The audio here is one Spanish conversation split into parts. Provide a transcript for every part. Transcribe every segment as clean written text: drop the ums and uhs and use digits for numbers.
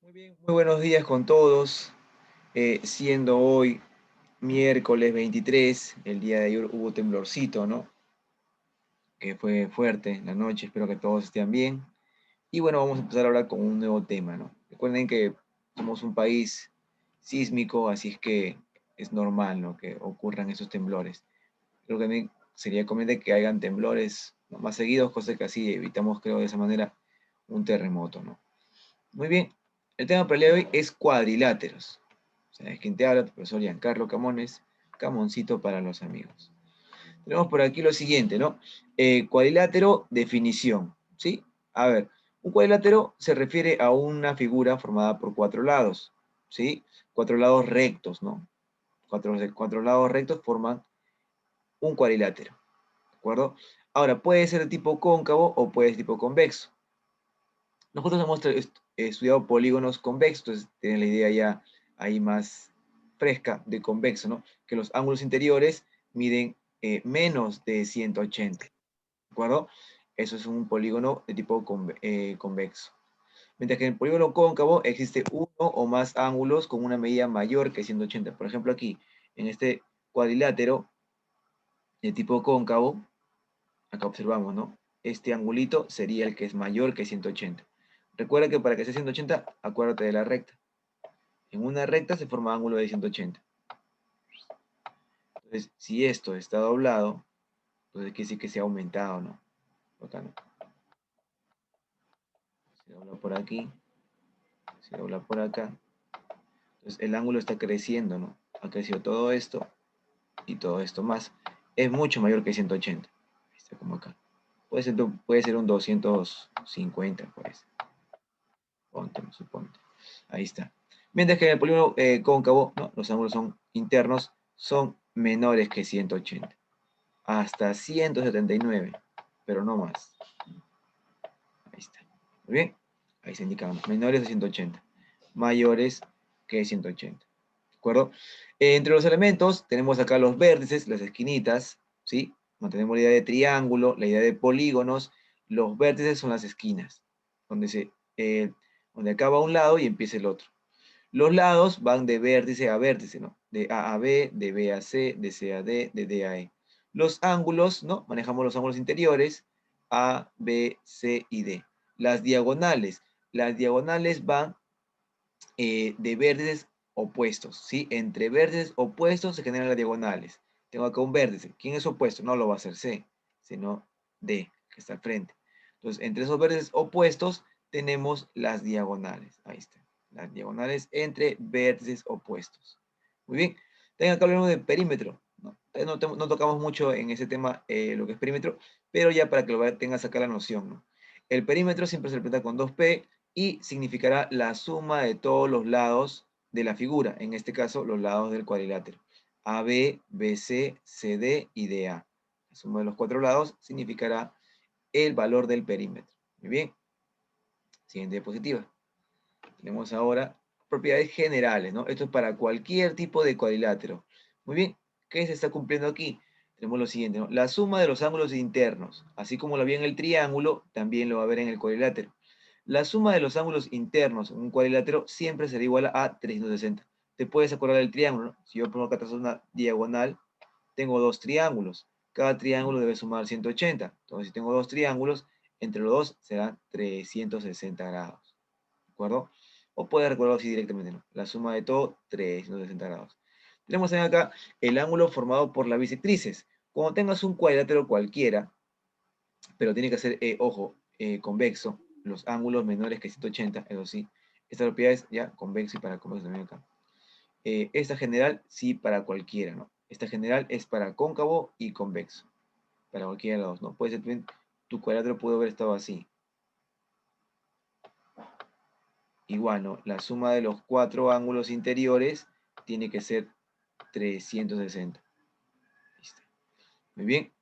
Muy bien, muy buenos días con todos. Siendo hoy miércoles 23, el día de ayer hubo temblorcito, ¿no? Que fue fuerte en la noche, espero que todos estén bien. Y bueno, vamos a empezar ahora con un nuevo tema, ¿no? Recuerden que somos un país sísmico, así es que es normal, ¿no? Que ocurran esos temblores. Creo que también sería conveniente que hayan temblores, ¿no?, más seguidos, cosa que así evitamos, creo, de esa manera un terremoto, ¿no? Muy bien, el tema para el día de hoy es cuadriláteros. ¿Sabes quién te habla? Tu profesor Giancarlo Camones, Camoncito para los amigos. Tenemos por aquí lo siguiente, ¿no? Cuadrilátero, definición, ¿sí? A ver, un cuadrilátero se refiere a una figura formada por cuatro lados, ¿sí? Cuatro lados rectos, ¿no? Cuatro lados rectos forman un cuadrilátero, ¿de acuerdo? Ahora, puede ser de tipo cóncavo o puede ser de tipo convexo. Nosotros hemos estudiado polígonos convexos, entonces tienen la idea ya ahí más fresca de convexo, ¿no? Que los ángulos interiores miden menos de 180, ¿de acuerdo? Eso es un polígono de tipo convexo. Mientras que en el polígono cóncavo existe uno o más ángulos con una medida mayor que 180. Por ejemplo, aquí, en este cuadrilátero de tipo cóncavo, acá observamos, ¿no? Este angulito sería el que es mayor que 180. Recuerda que para que sea 180, acuérdate de la recta. En una recta se forma ángulo de 180. Entonces, si esto está doblado, entonces quiere decir que se ha aumentado, ¿no? Acá no. Se dobla por aquí, se dobla por acá. Entonces el ángulo está creciendo, ¿no? Ha crecido todo esto y todo esto más. Es mucho mayor que 180. Ahí está como acá. Puede ser un 250, pues. Ponte, suponte. Ahí está. Mientras que en el polígono cóncavo, ¿no?, los ángulos son internos, son menores que 180. Hasta 179, pero no más. Ahí está. Muy bien. Ahí se indican menores a 180, mayores que 180. ¿De acuerdo? Entre los elementos tenemos acá los vértices, las esquinitas, ¿sí? Mantenemos la idea de triángulo, la idea de polígonos. Los vértices son las esquinas, donde acaba un lado y empieza el otro. Los lados van de vértice a vértice, ¿no? De A a B, de B a C, de C a D, de D a E. Los ángulos, ¿no? Manejamos los ángulos interiores, A, B, C y D. Las diagonales. Las diagonales van de vértices opuestos, ¿sí? Entre vértices opuestos se generan las diagonales. Tengo acá un vértice. ¿Quién es opuesto? No lo va a ser C, sino D, que está al frente. Entonces, entre esos vértices opuestos tenemos las diagonales. Ahí está. Las diagonales entre vértices opuestos. Muy bien. Tengan acá hablamos de perímetro, ¿no? No tocamos mucho en ese tema lo que es perímetro, pero ya para que tengas acá la noción, ¿no? El perímetro siempre se representa con 2P y significará la suma de todos los lados de la figura, en este caso los lados del cuadrilátero. AB, BC, CD y DA. La suma de los cuatro lados significará el valor del perímetro. Muy bien. Siguiente diapositiva. Tenemos ahora propiedades generales, ¿no? Esto es para cualquier tipo de cuadrilátero. Muy bien. ¿Qué se está cumpliendo aquí? Tenemos lo siguiente, ¿no? La suma de los ángulos internos, así como lo había en el triángulo, también lo va a ver en el cuadrilátero. La suma de los ángulos internos en un cuadrilátero siempre será igual a 360. Te puedes acordar del triángulo, ¿no? Si yo pongo acá atrás una diagonal, tengo dos triángulos. Cada triángulo debe sumar 180. Entonces, si tengo dos triángulos, entre los dos serán 360 grados. ¿De acuerdo? O puedes recordarlo así directamente, ¿no? La suma de todo, 360 grados. Tenemos también acá el ángulo formado por las bisectrices. Cuando tengas un cuadrilátero cualquiera, pero tiene que ser, ojo, convexo, los ángulos menores que 180, eso sí. Esta propiedad es ya convexo y para convexo también acá. Esta general sí para cualquiera, ¿no? Esta general es para cóncavo y convexo. Para cualquiera de los dos, ¿no? Puede ser también, tu cuadrilátero puede haber estado así. Igual, ¿no? La suma de los cuatro ángulos interiores tiene que ser 360. ¿Listo? Muy bien.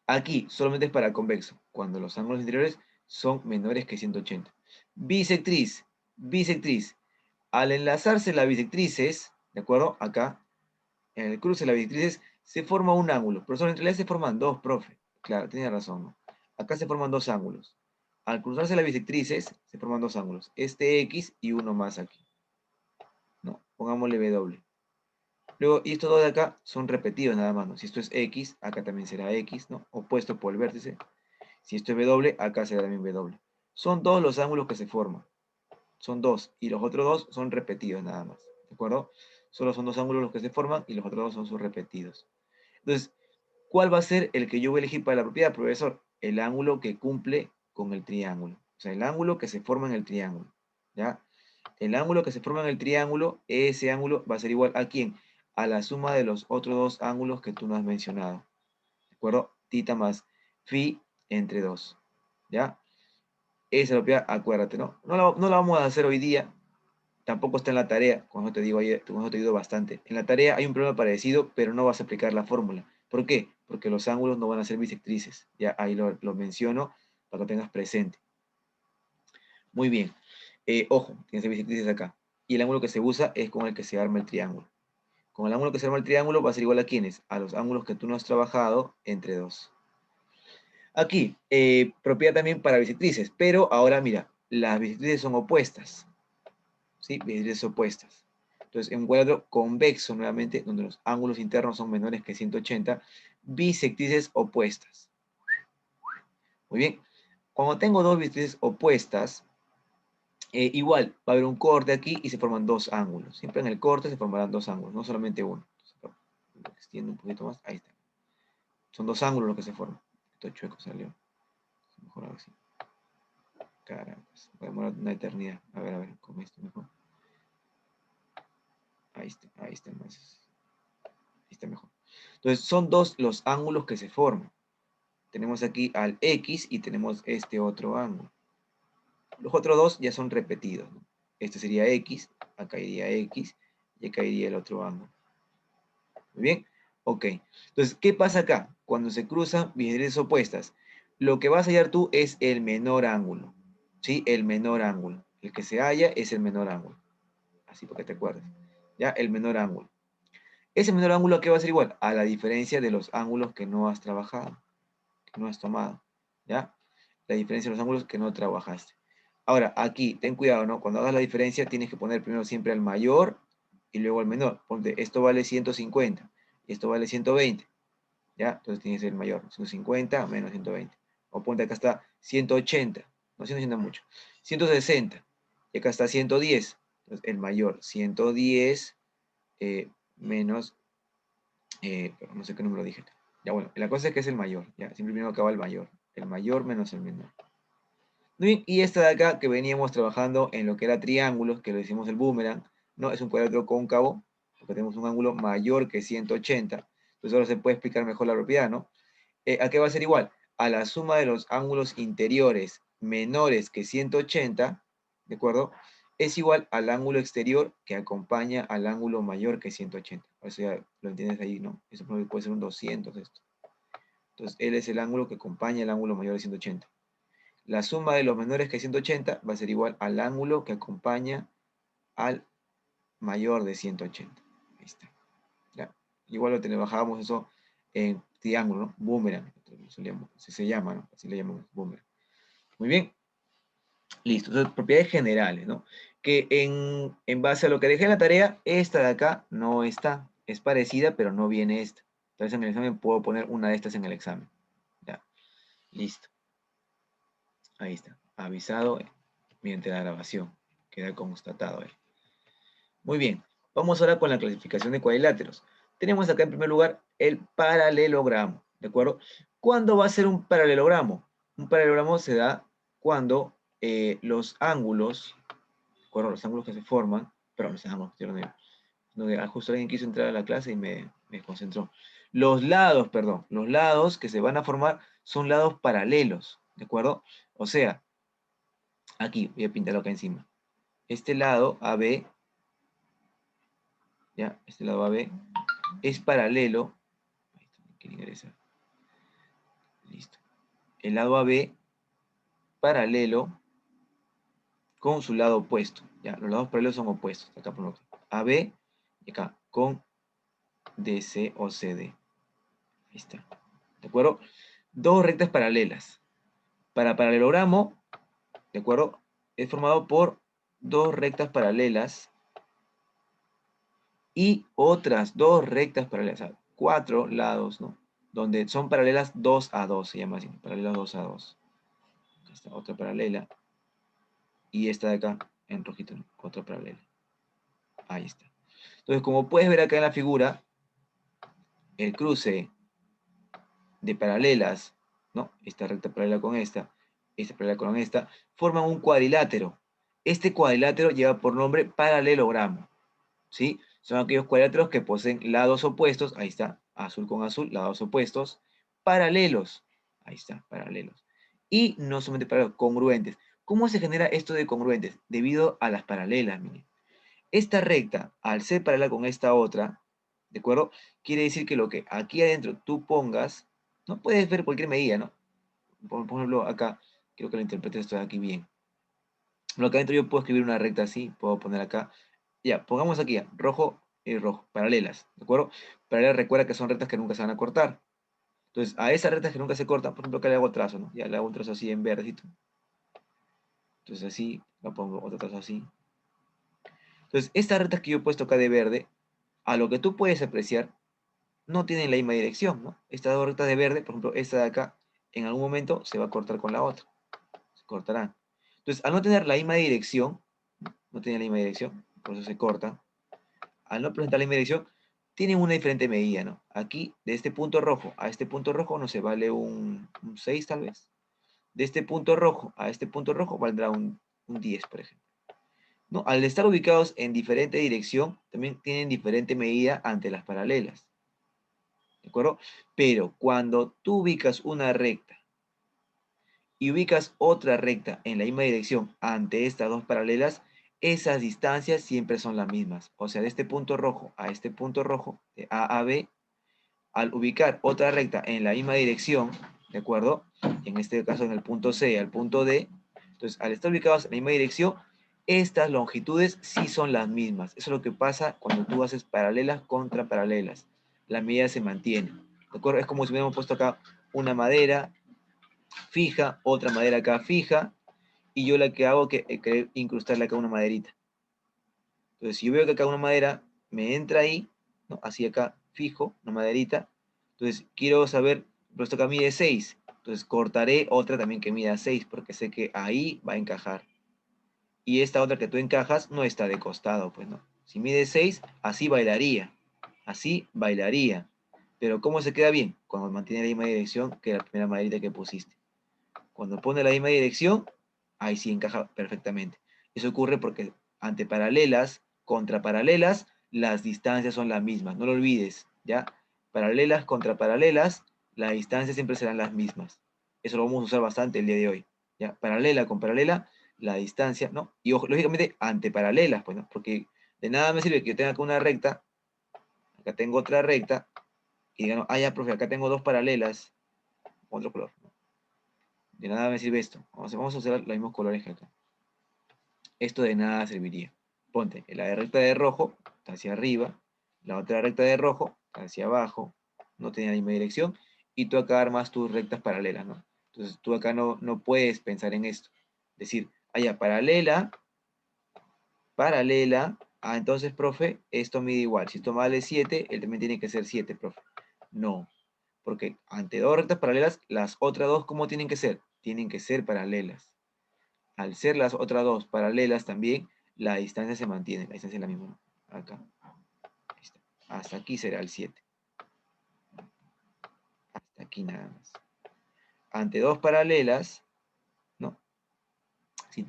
Aquí solamente es para convexo, cuando los ángulos interiores son menores que 180. Bisectriz, bisectriz. Al enlazarse las bisectrices, ¿de acuerdo? Acá, en el cruce de las bisectrices, se forma un ángulo. Pero solo entre ellas se forman dos, profe. Claro, tiene razón, ¿no? Acá se forman dos ángulos. Al cruzarse las bisectrices, se forman dos ángulos. Este X y uno más aquí. ¿No? Pongámosle W. Luego, y estos dos de acá son repetidos nada más, ¿no? Si esto es X, acá también será X, ¿no? Opuesto por el vértice. Si esto es W, acá será también W. Son dos los ángulos que se forman. Son dos. Y los otros dos son repetidos nada más. ¿De acuerdo? Solo son dos ángulos los que se forman y los otros dos son sus repetidos. Entonces, ¿cuál va a ser el que yo voy a elegir para la propiedad, profesor? El ángulo que cumple con el triángulo. O sea, el ángulo que se forma en el triángulo. ¿Ya? El ángulo que se forma en el triángulo, ese ángulo va a ser igual a ¿quién? A la suma de los otros dos ángulos que tú no has mencionado. ¿De acuerdo? Tita más phi entre 2. ¿Ya? Esa es la propiedad, acuérdate, ¿no? No la vamos a hacer hoy día. Tampoco está en la tarea, cuando te digo ayer, cuando te digo bastante. En la tarea hay un problema parecido, pero no vas a aplicar la fórmula. ¿Por qué? Porque los ángulos no van a ser bisectrices. Ya ahí lo menciono para que lo tengas presente. Muy bien. Ojo, tienes bisectrices acá. Y el ángulo que se usa es con el que se arma el triángulo. Con el ángulo que se arma el triángulo va a ser igual a ¿quiénes? A los ángulos que tú no has trabajado entre 2. Aquí, propiedad también para bisectrices, pero ahora mira, las bisectrices son opuestas. ¿Sí? Bisectrices opuestas. Entonces, en un cuadro convexo, nuevamente, donde los ángulos internos son menores que 180, bisectrices opuestas. Muy bien. Cuando tengo dos bisectrices opuestas, igual, va a haber un corte aquí y se forman dos ángulos. Siempre en el corte se formarán dos ángulos, no solamente uno. Lo extiendo un poquito más, ahí está. Son dos ángulos los que se forman. Esto chueco salió. Mejor así. Caramba, voy a demorar una eternidad. A ver, con esto mejor. Ahí está más. Ahí está mejor. Entonces, son dos los ángulos que se forman. Tenemos aquí al X y tenemos este otro ángulo. Los otros dos ya son repetidos, ¿no? Este sería X, acá iría X y acá iría el otro ángulo. Muy bien, ok. Entonces, ¿qué pasa acá? Cuando se cruzan bisectrices opuestas, lo que vas a hallar tú es el menor ángulo. ¿Sí? El menor ángulo. El que se halla es el menor ángulo. Así para que te acuerdes. ¿Ya? El menor ángulo. Ese menor ángulo, ¿a qué va a ser igual? A la diferencia de los ángulos que no has trabajado, que no has tomado. ¿Ya? La diferencia de los ángulos que no trabajaste. Ahora, aquí, ten cuidado, ¿no? Cuando hagas la diferencia, tienes que poner primero siempre al mayor y luego al menor. Ponte, esto vale 150 y esto vale 120. ¿Ya? Entonces tienes el mayor, 150 menos 120. O ponte, acá está 180, no 180 mucho, 160, y acá está 110. Entonces el mayor, 110 menos, pero no sé qué número dije. Ya bueno, la cosa es que es el mayor, ya, siempre primero acaba el mayor menos el menor. Muy bien, y esta de acá que veníamos trabajando en lo que era triángulos, que lo decimos el boomerang, ¿no? Es un cuadrátero cóncavo, porque tenemos un ángulo mayor que 180. Entonces ahora se puede explicar mejor la propiedad, ¿no? ¿A qué va a ser igual? A la suma de los ángulos interiores menores que 180, ¿de acuerdo? Es igual al ángulo exterior que acompaña al ángulo mayor que 180. Eso ya lo entiendes ahí, ¿no? Eso puede ser un 200 esto. Entonces, él es el ángulo que acompaña el ángulo mayor de 180. La suma de los menores que 180 va a ser igual al ángulo que acompaña al mayor de 180. Ahí está. ¿Ya? Igual bajábamos eso en triángulo, ¿no? Boomerang. Así se llama, ¿no? Así le llamamos boomerang. Muy bien. Listo. Entonces, propiedades generales, ¿no? Que en base a lo que dejé en la tarea, esta de acá no está. Es parecida, pero no viene esta. Entonces en el examen puedo poner una de estas en el examen. Ya. Listo. Ahí está. Avisado mediante la grabación. Queda constatado ahí. Muy bien. Vamos ahora con la clasificación de cuadriláteros. Tenemos acá en primer lugar el paralelogramo. ¿De acuerdo? ¿Cuándo va a ser un paralelogramo? Un paralelogramo se da cuando los ángulos, ¿de acuerdo? Los ángulos que se forman, perdón, los ángulos, justo alguien quiso entrar a la clase y me concentró. Los lados, perdón, los lados que se van a formar son lados paralelos, ¿de acuerdo? O sea, aquí, voy a pintarlo acá encima. Este lado AB, ¿ya? Este lado AB es paralelo. Ahí está, quiere ingresar. Listo. El lado AB paralelo con su lado opuesto. ¿Ya? Los lados paralelos son opuestos. Acá por AB y acá con DC o CD. Ahí está. ¿De acuerdo? Dos rectas paralelas. Para paralelogramo ¿de acuerdo? Es formado por dos rectas paralelas y otras dos rectas paralelas, o sea, 4 lados, ¿no? Donde son paralelas 2 a 2, se llama así, paralelas 2 a 2. Acá está otra paralela. Y esta de acá, en rojito, ¿no? Otra paralela. Ahí está. Entonces, como puedes ver acá en la figura, el cruce de paralelas, ¿no? Esta recta paralela con esta paralela con esta, forman un cuadrilátero. Este cuadrilátero lleva por nombre paralelogramo, ¿sí? Son aquellos cuadriláteros que poseen lados opuestos, ahí está, azul con azul, lados opuestos, paralelos, ahí está, paralelos. Y no solamente paralelos, congruentes. ¿Cómo se genera esto de congruentes? Debido a las paralelas, miren. Esta recta, al ser paralela con esta otra, ¿de acuerdo? Quiere decir que lo que aquí adentro tú pongas, no puedes ver cualquier medida, ¿no? Por ejemplo, acá, quiero que lo interpretes esto de aquí bien. Lo que adentro yo puedo escribir una recta así, puedo poner acá. Ya, pongamos aquí, ya, rojo y rojo, paralelas, ¿de acuerdo? Paralelas, recuerda que son rectas que nunca se van a cortar. Entonces, a esas rectas que nunca se cortan, por ejemplo, acá le hago trazo, ¿no? Ya le hago un trazo así en verdecito. Entonces así, lo pongo otro trazo así. Entonces, estas rectas que yo he puesto acá de verde, a lo que tú puedes apreciar, no tienen la misma dirección, ¿no? Estas dos rectas de verde, por ejemplo, esta de acá, en algún momento se va a cortar con la otra. Se cortarán. Entonces, al no tener la misma dirección, no tienen la misma dirección, por eso se cortan. Al no presentar la misma dirección, tienen una diferente medida, ¿no? Aquí, de este punto rojo a este punto rojo, no se vale un 6 tal vez. De este punto rojo a este punto rojo valdrá un 10, por ejemplo. ¿No? Al estar ubicados en diferente dirección, también tienen diferente medida ante las paralelas. ¿De acuerdo? Pero cuando tú ubicas una recta y ubicas otra recta en la misma dirección ante estas dos paralelas, esas distancias siempre son las mismas. O sea, de este punto rojo a este punto rojo, de A a B, al ubicar otra recta en la misma dirección, ¿de acuerdo? En este caso en el punto C al punto D, entonces al estar ubicados en la misma dirección, estas longitudes sí son las mismas. Eso es lo que pasa cuando tú haces paralelas contra paralelas. La medida se mantiene, ¿de acuerdo? Es como si hubiéramos puesto acá una madera fija, otra madera acá fija, y yo la que hago que querer incrustarle acá una maderita. Entonces, si yo veo que acá una madera me entra ahí, ¿no? Así acá fijo, una maderita, entonces quiero saber, pero esto acá mide 6, entonces cortaré otra también que mida 6, porque sé que ahí va a encajar. Y esta otra que tú encajas no está de costado, pues no. Si mide 6, así bailaría. Así bailaría. Pero ¿cómo se queda bien? Cuando mantiene la misma dirección que la primera maderita que pusiste. Cuando pone la misma dirección, ahí sí encaja perfectamente. Eso ocurre porque ante paralelas, contra paralelas, las distancias son las mismas. No lo olvides, ¿ya? Paralelas contra paralelas, las distancias siempre serán las mismas. Eso lo vamos a usar bastante el día de hoy, ¿ya? Paralela con paralela, la distancia, ¿no? Y ojo, lógicamente anteparalelas, pues, ¿no? Porque de nada me sirve que yo tenga acá una recta, acá tengo otra recta, y digan, ah, ya, profe, acá tengo dos paralelas, otro color, ¿no? De nada me sirve esto. Vamos a usar los mismos colores que acá. Esto de nada serviría. Ponte, la recta de rojo está hacia arriba, la otra recta de rojo está hacia abajo, no tiene la misma dirección, y tú acá armas tus rectas paralelas, ¿no? Entonces tú acá no puedes pensar en esto. Decir, haya paralela, paralela, entonces, profe, esto mide igual. Si esto vale 7, él también tiene que ser 7, profe. No, porque ante dos rectas paralelas, las otras dos, ¿cómo tienen que ser? Tienen que ser paralelas. Al ser las otras dos paralelas también, la distancia se mantiene, la distancia es la misma, ¿no? Acá, hasta aquí será el 7, hasta aquí nada más. Ante dos paralelas, ¿no? Si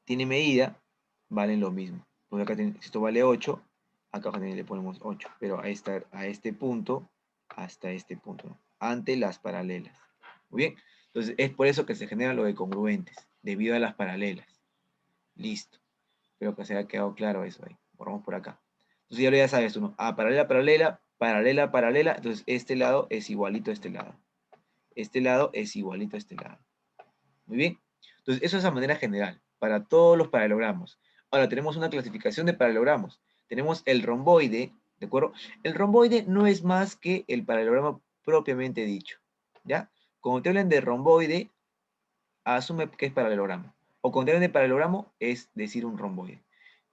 tiene medida, valen lo mismo. Porque acá si esto vale 8, acá también le ponemos 8, pero a este punto, hasta este punto, ¿no? Ante las paralelas. Muy bien, entonces es por eso que se genera lo de congruentes, debido a las paralelas. Listo. Espero que se haya quedado claro eso ahí. Borramos por acá. Entonces ya sabes tú, ¿no? Paralela, paralela, paralela, paralela. Entonces este lado es igualito a este lado. Este lado es igualito a este lado. Muy bien. Entonces eso es a manera general, para todos los paralelogramos. Ahora tenemos una clasificación de paralelogramos. Tenemos el romboide, ¿de acuerdo? El romboide no es más que el paralelogramo propiamente dicho, ¿ya? Cuando te hablan de romboide, asume que es paralelogramo. o contrario de paralelogramo es decir un romboide.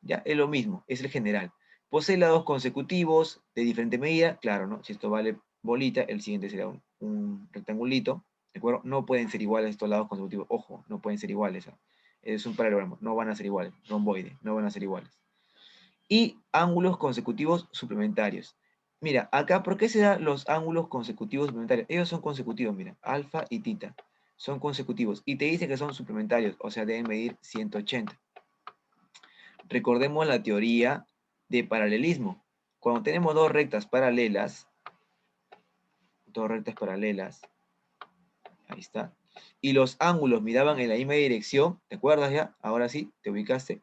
Ya, es lo mismo, es el general. Posee lados consecutivos de diferente medida, claro, ¿no? Si esto vale bolita, el siguiente será un rectangulito, ¿de acuerdo? No pueden ser iguales estos lados consecutivos, ojo, no pueden ser iguales, ¿eh? Es un paralelogramo, no van a ser iguales, romboide, no van a ser iguales. Y ángulos consecutivos suplementarios. Mira, acá, ¿por qué se dan los ángulos consecutivos suplementarios? Ellos son consecutivos, mira, alfa y tita, son consecutivos, y te dice que son suplementarios, o sea, deben medir 180. Recordemos la teoría de paralelismo. Cuando tenemos dos rectas paralelas, ahí está, y los ángulos miraban en la misma dirección, ¿te acuerdas ya? Ahora sí, te ubicaste.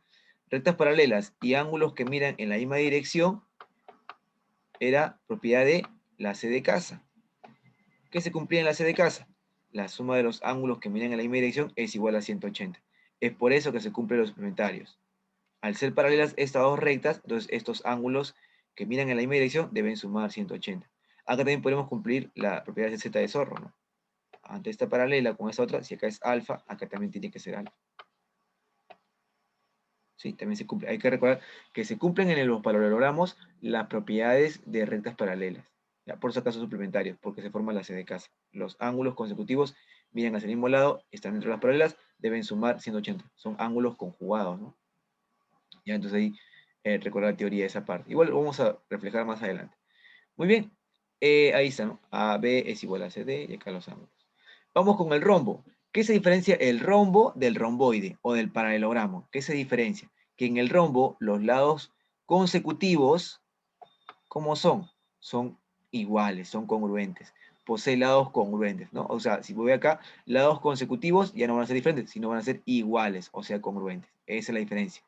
Rectas paralelas y ángulos que miran en la misma dirección era propiedad de la C de casa. ¿Qué se cumplía en la C de casa? La suma de los ángulos que miran en la misma dirección es igual a 180. Es por eso que se cumplen los suplementarios. Al ser paralelas estas dos rectas, entonces estos ángulos que miran en la misma dirección deben sumar 180. Acá también podemos cumplir la propiedad de z de zorro, ¿no? Ante esta paralela con esta otra, si acá es alfa, acá también tiene que ser alfa. Sí, también se cumple. Hay que recordar que se cumplen en los paralelogramos las propiedades de rectas paralelas. ¿Ya? Por eso acá son suplementarios, porque se forma la C de casa. Los ángulos consecutivos miran hacia el mismo lado, están dentro de las paralelas, deben sumar 180. Son ángulos conjugados, ¿no? Ya, entonces ahí recordar la teoría de esa parte. Igual lo vamos a reflejar más adelante. Muy bien, ahí está, ¿no? AB es igual a CD y acá los ángulos. Vamos con el rombo. ¿Qué se diferencia el rombo del romboide o del paralelogramo? ¿Qué se diferencia? Que en el rombo los lados consecutivos, ¿cómo son? Son iguales, son congruentes. Posee lados congruentes, ¿no? O sea, si voy acá, lados consecutivos ya no van a ser diferentes, sino van a ser iguales, o sea, congruentes. Esa es la diferencia.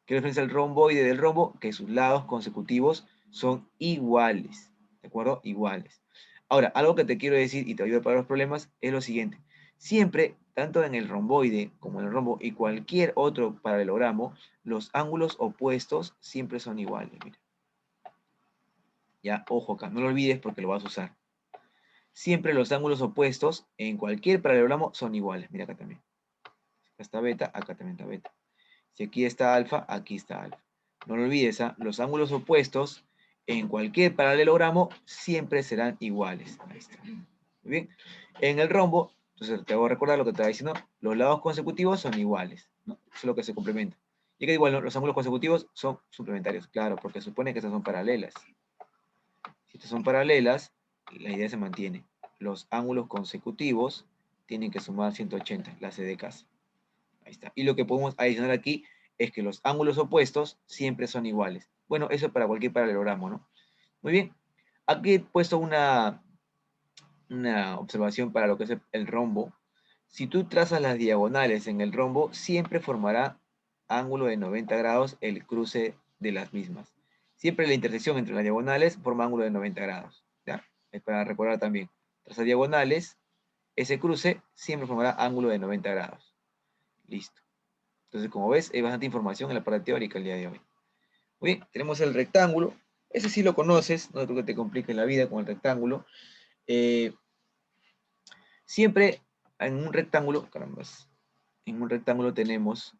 ¿Qué diferencia el romboide del rombo? Que sus lados consecutivos son iguales, ¿de acuerdo? Iguales. Ahora, algo que te quiero decir y te ayuda para los problemas es lo siguiente. Siempre, tanto en el romboide como en el rombo y cualquier otro paralelogramo, los ángulos opuestos siempre son iguales. Mira. Ya, ojo acá, no lo olvides porque lo vas a usar. Siempre los ángulos opuestos en cualquier paralelogramo son iguales. Mira acá también. Acá está beta, acá también está beta. Si aquí está alfa, aquí está alfa. No lo olvides, ¿eh? Los ángulos opuestos en cualquier paralelogramo siempre serán iguales. Ahí está. Muy bien. En el rombo, entonces te voy a recordar lo que te estaba diciendo, los lados consecutivos son iguales, ¿no? Eso es lo que se complementa. Y que igual ¿no? Los ángulos consecutivos son suplementarios, claro, porque supone que estas son paralelas. Si estas son paralelas, la idea se mantiene. Los ángulos consecutivos tienen que sumar 180, la C de casa. Ahí está. Y lo que podemos adicionar aquí es que los ángulos opuestos siempre son iguales. Bueno, eso es para cualquier paralelogramo, ¿no? Muy bien. Aquí he puesto una observación para lo que es el rombo. Si tú trazas las diagonales en el rombo, siempre formará ángulo de 90 grados el cruce de las mismas. Siempre la intersección entre las diagonales forma ángulo de 90 grados. ¿Ya? Es para recordar también. Trazas diagonales, ese cruce siempre formará ángulo de 90 grados. Listo. Entonces, como ves, hay bastante información en la parte teórica el día de hoy. Muy bien, tenemos el rectángulo. Ese sí lo conoces, no creo que te complique la vida con el rectángulo. Siempre en un rectángulo, carambas, en un rectángulo tenemos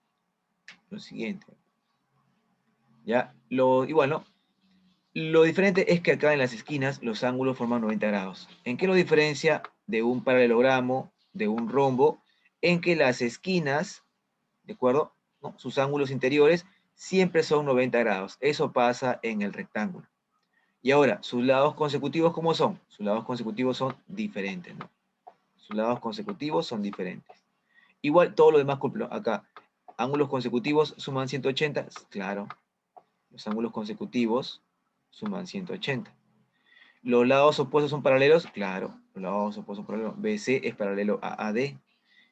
lo siguiente. ¿Ya? Y bueno, lo diferente es que acá en las esquinas los ángulos forman 90 grados. ¿En qué lo diferencia de un paralelogramo, de un rombo? En que las esquinas, ¿de acuerdo? ¿No? Sus ángulos interiores siempre son 90 grados. Eso pasa en el rectángulo. Y ahora, sus lados consecutivos, ¿cómo son? Sus lados consecutivos son diferentes, ¿no? Sus lados consecutivos son diferentes. Igual todo lo demás cumple. Acá, ángulos consecutivos suman 180. Claro, los ángulos consecutivos suman 180. ¿Los lados opuestos son paralelos? Claro, los lados opuestos son paralelos. BC es paralelo a AD.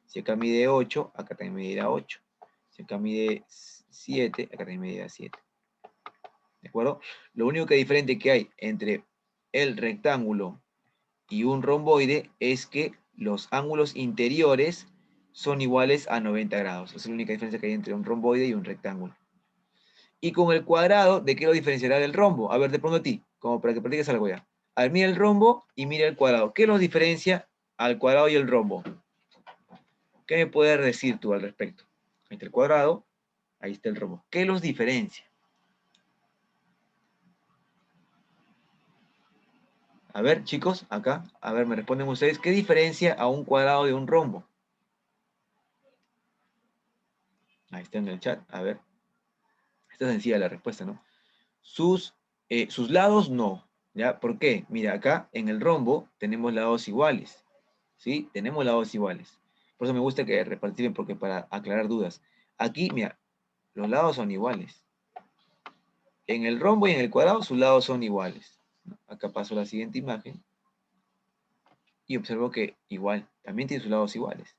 Si acá mide 8, acá también medirá 8. Si acá mide 7, acá también medirá 7. ¿De acuerdo? Lo único que diferente que hay entre el rectángulo y un romboide es que los ángulos interiores son iguales a 90 grados. Esa es la única diferencia que hay entre un romboide y un rectángulo. Y con el cuadrado, ¿de qué lo diferenciará del rombo? A ver, te pongo a ti, como para que practiques algo ya. A ver, mira el rombo y mira el cuadrado. ¿Qué los diferencia al cuadrado y el rombo? ¿Qué me puedes decir tú al respecto? Ahí está el cuadrado, ahí está el rombo. ¿Qué los diferencia? A ver, chicos, acá, a ver, me responden ustedes, ¿qué diferencia a un cuadrado de un rombo? Ahí está en el chat, a ver. Está sencilla la respuesta, ¿no? Sus lados no, ¿ya? ¿Por qué? Mira, acá en el rombo tenemos lados iguales, ¿sí? Tenemos lados iguales. Por eso me gusta que repartir, porque para aclarar dudas. Aquí, mira, los lados son iguales. En el rombo y en el cuadrado sus lados son iguales. Acá paso a la siguiente imagen y observo que igual, también tiene sus lados iguales.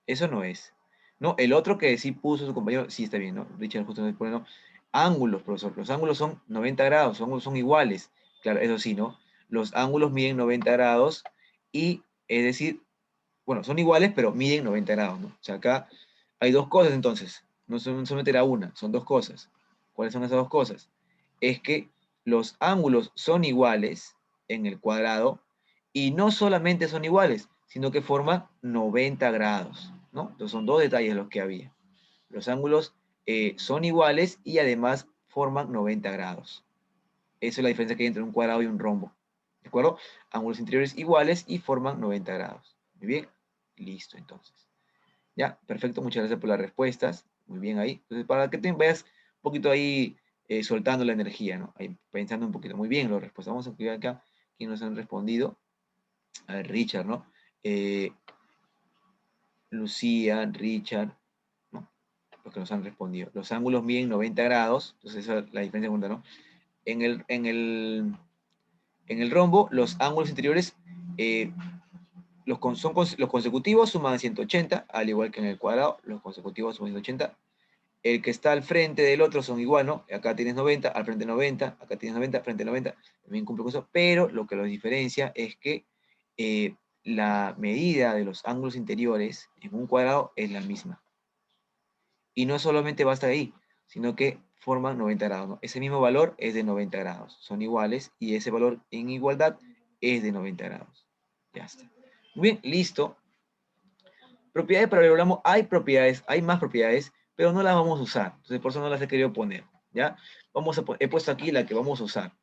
Eso no es. No, el otro que sí puso su compañero, sí está bien, ¿no? Richard justo nos pone, no. Ángulos, profesor. Los ángulos son 90 grados, los ángulos son iguales. Claro, eso sí, ¿no? Los ángulos miden 90 grados y, es decir, bueno, son iguales, pero miden 90 grados, ¿no? O sea, acá hay dos cosas entonces. No solamente era una, son dos cosas. ¿Cuáles son esas dos cosas? Es que los ángulos son iguales en el cuadrado y no solamente son iguales, sino que forman 90 grados, ¿no? Entonces son dos detalles los que había. Los ángulos son iguales y además forman 90 grados. Esa es la diferencia que hay entre un cuadrado y un rombo. ¿De acuerdo? Ángulos interiores iguales y forman 90 grados. Muy bien. Listo, entonces. Ya, perfecto. Muchas gracias por las respuestas. Muy bien ahí. Entonces, para que te vayas un poquito ahí soltando la energía, ¿no? Ahí pensando un poquito. Muy bien, las respuestas. Vamos a escribir acá quién nos han respondido. A ver, Richard, ¿no? Lucía, Richard, ¿no? Los que nos han respondido. Los ángulos miden 90 grados. Entonces, esa es la diferencia de ¿no? En el rombo, los ángulos interiores los consecutivos suman 180, al igual que en el cuadrado, los consecutivos suman 180. El que está al frente del otro son igual, ¿no? Acá tienes 90, al frente 90, acá tienes 90, al frente 90, también cumple con eso, pero lo que los diferencia es que la medida de los ángulos interiores en un cuadrado es la misma. Y no solamente basta ahí, sino que forman 90 grados, ¿no? Ese mismo valor es de 90 grados, son iguales, y ese valor en igualdad es de 90 grados. Ya está. Muy bien, listo. Propiedades para el diagrama, hay propiedades, hay más propiedades, pero no las vamos a usar. Entonces, por eso no las he querido poner, ¿ya? He puesto aquí la que vamos a usar.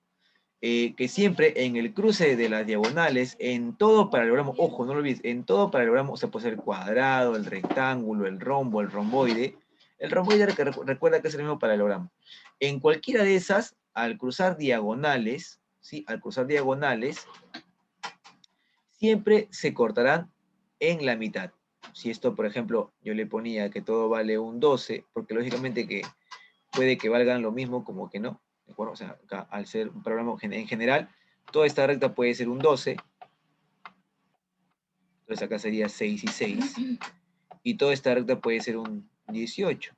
Que siempre en el cruce de las diagonales, en todo paralelogramo, ojo, no lo olvides, en todo paralelogramo se puede ser el cuadrado, el rectángulo, el rombo, el romboide. El romboide recuerda que es el mismo paralelogramo. En cualquiera de esas, al cruzar diagonales, ¿sí? Al cruzar diagonales, siempre se cortarán en la mitad. Si esto, por ejemplo, yo le ponía que todo vale un 12, porque lógicamente que puede que valgan lo mismo como que no, ¿de acuerdo? O sea, acá, al ser un programa en general, toda esta recta puede ser un 12, entonces acá sería 6 y 6, y toda esta recta puede ser un 18.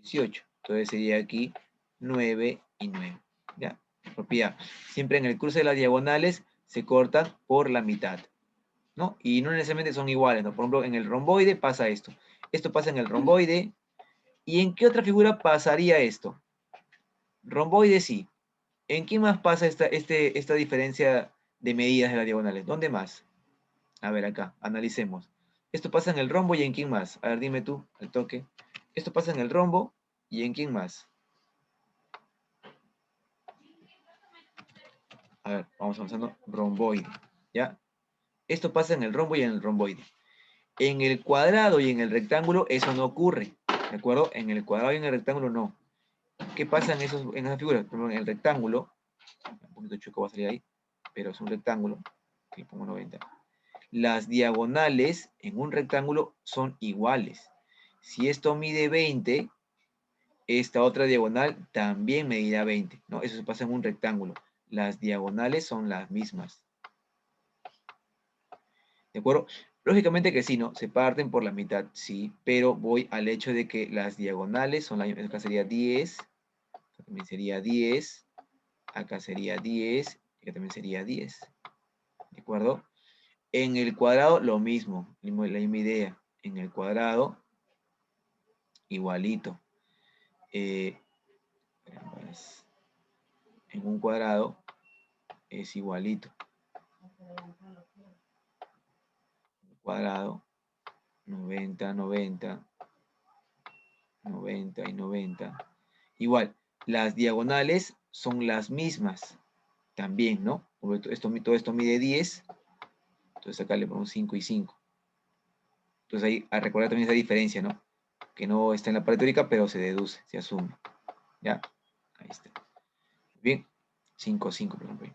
18, entonces sería aquí 9 y 9, ¿ya? Propiedad. Siempre en el cruce de las diagonales se cortan por la mitad, ¿no? Y no necesariamente son iguales, ¿no? Por ejemplo, en el romboide pasa esto. Esto pasa en el romboide. ¿Y en qué otra figura pasaría esto? Romboide sí. ¿En qué más pasa esta diferencia de medidas de las diagonales? ¿Dónde más? A ver, acá, analicemos. Esto pasa en el rombo y en quién más. A ver, dime tú, al toque. Esto pasa en el rombo y en quién más. A ver, vamos avanzando. Romboide, ¿ya? Esto pasa en el rombo y en el romboide. En el cuadrado y en el rectángulo eso no ocurre, ¿de acuerdo? En el cuadrado y en el rectángulo no. ¿Qué pasa en esas figuras? Por ejemplo, en el rectángulo, un poquito chueco va a salir ahí, pero es un rectángulo, que le pongo 90. Las diagonales en un rectángulo son iguales. Si esto mide 20, esta otra diagonal también medirá 20, ¿no? Eso se pasa en un rectángulo. Las diagonales son las mismas. ¿De acuerdo? Lógicamente que sí, ¿no? Se parten por la mitad, sí, pero voy al hecho de que las diagonales son las mismas. Acá sería 10, acá también sería 10, acá sería 10, y acá también sería 10. ¿De acuerdo? En el cuadrado lo mismo, la misma idea. En el cuadrado, igualito. En un cuadrado es igualito. cuadrado, 90, 90, 90 y 90. Igual, las diagonales son las mismas también, ¿no? Todo esto mide 10, entonces acá le ponemos 5 y 5. Entonces ahí, a recordar también esa diferencia, ¿no? Que no está en la pared teórica, pero se deduce, se asume. ¿Ya? Ahí está. Bien, 5, 5, por ejemplo.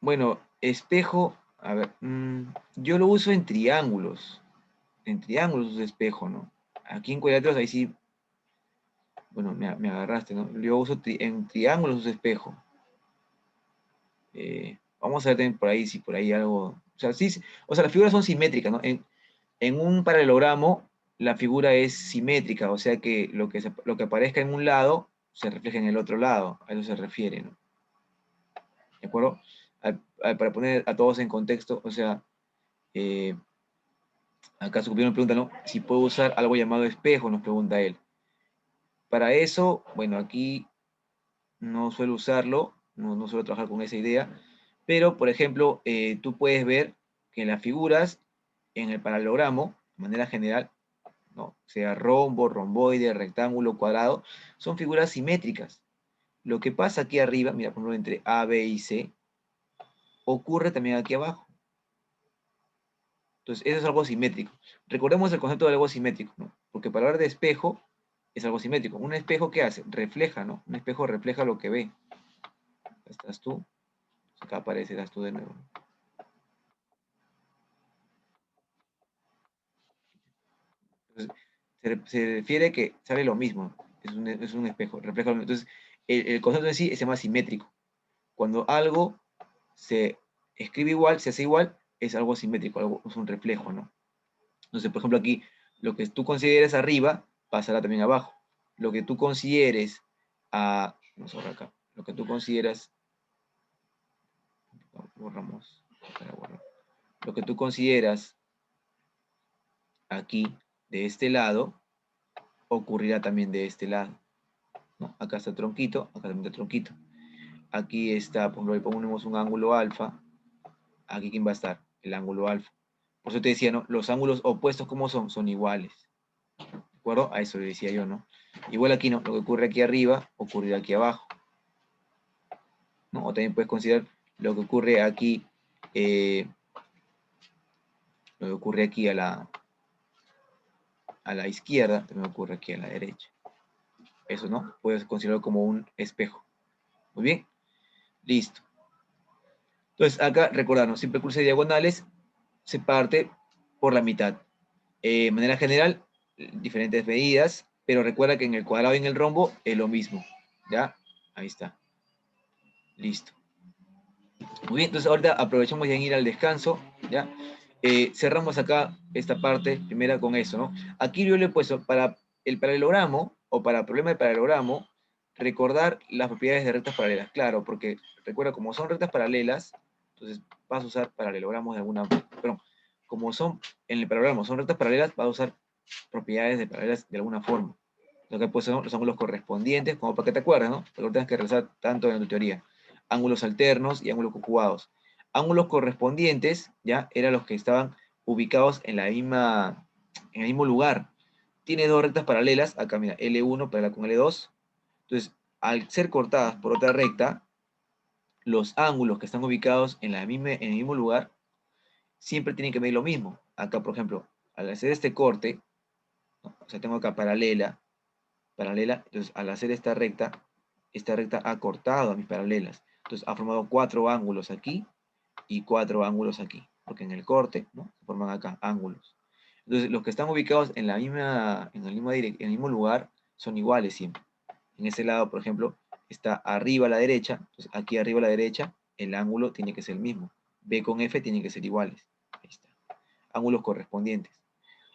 Bueno, espejo, a ver, yo lo uso en triángulos. En triángulos uso espejo, ¿no? Aquí en cuadráticos ahí sí, bueno, me agarraste, ¿no? Yo uso en triángulos uso espejo. Vamos a ver también por ahí si por ahí algo. O sea, sí, o sea, las figuras son simétricas, ¿no? En un paralelogramo, la figura es simétrica, o sea que lo que aparezca en un lado se refleja en el otro lado. A eso se refiere, ¿no? ¿De acuerdo? Para poner a todos en contexto, o sea, acá su compañero me pregunta, ¿no? Si puedo usar algo llamado espejo, nos pregunta él. Para eso, bueno, aquí no suelo usarlo, no suelo trabajar con esa idea, pero, por ejemplo, tú puedes ver que las figuras en el paralelogramo, de manera general, ¿no? Sea rombo, romboide, rectángulo, cuadrado, son figuras simétricas. Lo que pasa aquí arriba, mira, por ejemplo, entre A, B y C, ocurre también aquí abajo. Entonces, eso es algo simétrico. Recordemos el concepto de algo simétrico, ¿no? Porque para hablar de espejo, es algo simétrico. Un espejo, ¿qué hace? Refleja, ¿no? Un espejo refleja lo que ve. Acá estás tú, acá aparecerás tú de nuevo. Entonces, se refiere que sale lo mismo. Es un espejo, refleja lo mismo. Entonces, el concepto en sí se llama simétrico. Cuando algo se escribe igual, se hace igual, es algo simétrico, algo, es un reflejo, ¿no? Entonces, por ejemplo, aquí, lo que tú consideres arriba, pasará también abajo. Lo que tú consideres vamos a borrar acá, lo que tú consideras, borramos, lo que tú consideras aquí, de este lado, ocurrirá también de este lado, ¿no? Acá está el tronquito, acá también está el tronquito. Aquí está, por ejemplo, le ponemos un ángulo alfa, aquí ¿quién va a estar? El ángulo alfa. Por eso te decía, ¿no? Los ángulos opuestos, ¿cómo son? Son iguales. ¿De acuerdo? A eso le decía yo, ¿no? Igual aquí, ¿no? Lo que ocurre aquí arriba, ocurrirá aquí abajo, ¿no? O también puedes considerar lo que ocurre aquí, lo que ocurre aquí a la izquierda, también ocurre aquí a la derecha. Eso, ¿no? Puedes considerarlo como un espejo. Muy bien. Listo. Entonces, acá, recordarnos, siempre el cruce de diagonales se parte por la mitad. De manera general, diferentes medidas, pero recuerda que en el cuadrado y en el rombo es lo mismo. ¿Ya? Ahí está. Listo. Muy bien, entonces ahorita aprovechamos ya en ir al descanso. ¿Ya? Cerramos acá esta parte primera con eso, ¿no? Aquí yo le he puesto para el paralelogramo o para problema de paralelogramo, recordar las propiedades de rectas paralelas. Claro, porque recuerda, como son rectas paralelas, entonces vas a usar paralelogramos de alguna, perdón, como son en el paralelogramo son rectas paralelas, vas a usar propiedades de paralelas de alguna forma. Lo que pues son los ángulos correspondientes, como para que te acuerdes, ¿no? Porque no tengas que rezar tanto en tu teoría. Ángulos alternos y ángulos conjugados. Ángulos correspondientes, ya, eran los que estaban ubicados en en el mismo lugar. Tiene dos rectas paralelas, acá mira, L1 paralela con L2. Entonces, al ser cortadas por otra recta, los ángulos que están ubicados en el mismo lugar siempre tienen que medir lo mismo. Acá, por ejemplo, al hacer este corte, ¿no? O sea, tengo acá paralela, entonces al hacer esta recta ha cortado a mis paralelas. Entonces ha formado cuatro ángulos aquí y cuatro ángulos aquí, porque en el corte, ¿no? Se forman acá ángulos. Entonces los que están ubicados en en el mismo lugar son iguales siempre. En ese lado, por ejemplo, está arriba a la derecha, entonces aquí arriba a la derecha el ángulo tiene que ser el mismo. B con F tienen que ser iguales. Ahí está. Ángulos correspondientes.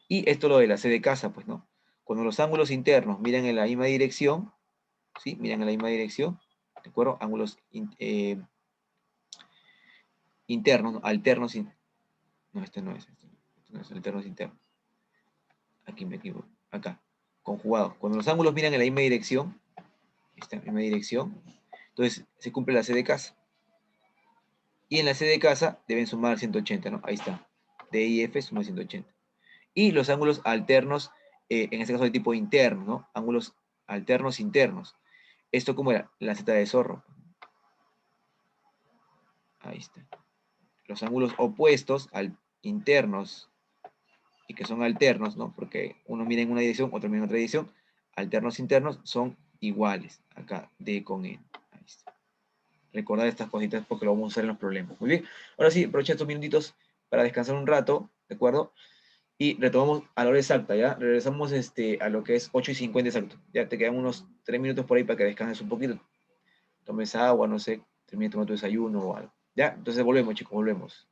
Y esto lo de la C de casa, pues, ¿no? Cuando los ángulos internos miran en la misma dirección, ¿sí? Miran en la misma dirección, ¿de acuerdo? Ángulos internos, ¿no? Alternos, no, este no es alternos internos. Aquí me equivoco, acá. conjugados. Cuando los ángulos miran en la misma dirección, esta misma dirección, entonces se cumple la C de casa. Y en la C de casa deben sumar 180, ¿no? Ahí está. D y F suman 180. Y los ángulos alternos, en este caso de tipo interno, ¿no? Ángulos alternos internos. Esto como era la Z de zorro. Ahí está. Los ángulos opuestos, internos, y que son alternos, ¿no? Porque uno mira en una dirección, otro mira en otra dirección. Alternos internos son iguales. Acá, D con N. Ahí está. Recordar estas cositas porque lo vamos a usar en los problemas. Muy bien. Ahora sí, aprovecha estos minutitos para descansar un rato, ¿de acuerdo? Y retomamos a la hora exacta, ¿ya? Regresamos a lo que es 8:50 exacto. Ya te quedan unos 3 minutos por ahí para que descanses un poquito. Tomes agua, no sé, termine tomando tu desayuno o algo. ¿Ya? Entonces volvemos, chicos, volvemos.